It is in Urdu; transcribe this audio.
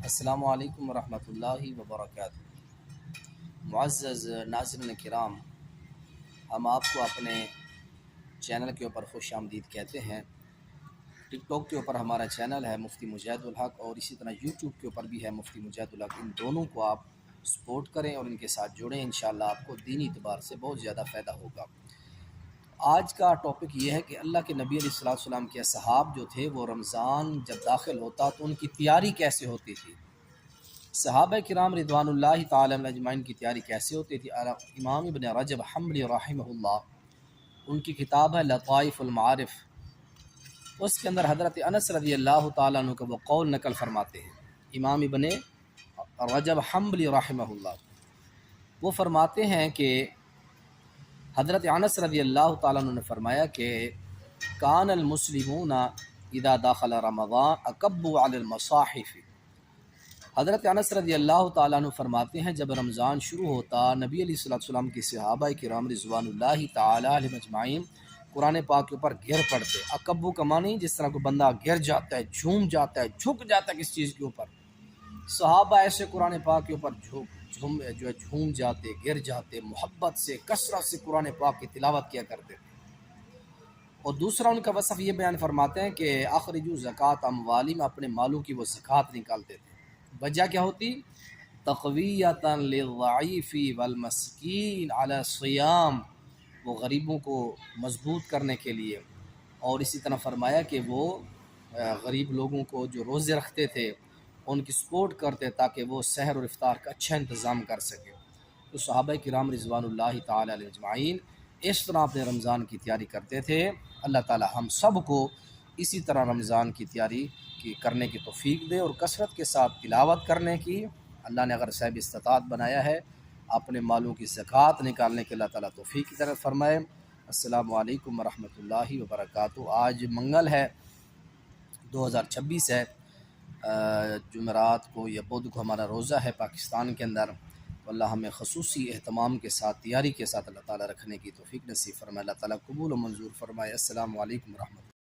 السلام علیکم ورحمۃ اللہ وبرکاتہ۔ معزز ناظرین کرام، ہم آپ کو اپنے چینل کے اوپر خوش آمدید کہتے ہیں۔ ٹک ٹاک کے اوپر ہمارا چینل ہے مفتی مجاہد الحق، اور اسی طرح یوٹیوب کے اوپر بھی ہے مفتی مجاہد الحق۔ ان دونوں کو آپ سپورٹ کریں اور ان کے ساتھ جڑیں، انشاءاللہ آپ کو دینی اعتبار سے بہت زیادہ فائدہ ہوگا۔ آج کا ٹاپک یہ ہے کہ اللہ کے نبی علیہ السلام کے اصحاب جو تھے، وہ رمضان جب داخل ہوتا تو ان کی تیاری کیسے ہوتی تھی، صحابہ کرام رضوان اللہ تعالی علیہم اجمعین کی تیاری کیسے ہوتی تھی۔ امام ابن رجب حنبلی رحمہ اللہ، ان کی کتاب ہے لطائف المعارف، اس کے اندر حضرت انس رضی اللہ تعالیٰ عنہ کا وہ قول نقل فرماتے ہیں۔ امام ابن رجب حنبلی رحمہ اللہ وہ فرماتے ہیں کہ حضرت انس رضی اللہ تعالیٰ عنہ نے فرمایا کہ کان المسلمون اذا داخل رمضان اکبوا علی المصاحف۔ حضرت انس رضی اللہ تعالیٰ عنہ فرماتے ہیں جب رمضان شروع ہوتا، نبی علیہ السلام کی صحابہ کرام رضوان اللہ تعالیٰ علیہ مجمعین قرآن پاک کے اوپر گر پڑتے۔ اکبو کا معنی جس طرح کوئی بندہ گر جاتا ہے، جھوم جاتا ہے، جھک جاتا ہے کس چیز کے اوپر، صحابہ ایسے قرآن پاک کے اوپر جھوم جاتے، گر جاتے، محبت سے کثرت سے قرآن پاک کی تلاوت کیا کرتے تھے۔ اور دوسرا ان کا وصف یہ بیان فرماتے ہیں کہ اخرجوا زکات اموالہم، اپنے مالوں کی وہ زکوٰۃ نکالتے تھے۔ وجہ کیا ہوتی؟ تقویۃ للضعیف والمسکین علی الصیام، وہ غریبوں کو مضبوط کرنے کے لیے، اور اسی طرح فرمایا کہ وہ غریب لوگوں کو جو روزے رکھتے تھے ان کی سپورٹ کرتے تاکہ وہ سحر اور افطار کا اچھا انتظام کر سکے۔ تو صحابہ کرام رضوان اللہ تعالی علیہ اجمعین اس طرح اپنے رمضان کی تیاری کرتے تھے۔ اللہ تعالی ہم سب کو اسی طرح رمضان کی تیاری کرنے کی توفیق دے، اور کثرت کے ساتھ تلاوت کرنے کی۔ اللہ نے اگر صاحب استطاعت بنایا ہے اپنے مالوں کی زکوٰۃ نکالنے کے، اللہ تعالیٰ توفیق کی طرف فرمائے۔ السلام علیکم ورحمۃ اللہ وبرکاتہ۔ آج منگل ہے، 2026 ہے، جمعرات کو یا بدھ کو ہمارا روزہ ہے پاکستان کے اندر۔ تو اللہ ہمیں خصوصی اہتمام کے ساتھ، تیاری کے ساتھ اللہ تعالیٰ رکھنے کی توفیق نصیب فرمائے۔ اللہ تعالیٰ قبول و منظور فرمائے۔ السلام علیکم ورحمۃ اللہ۔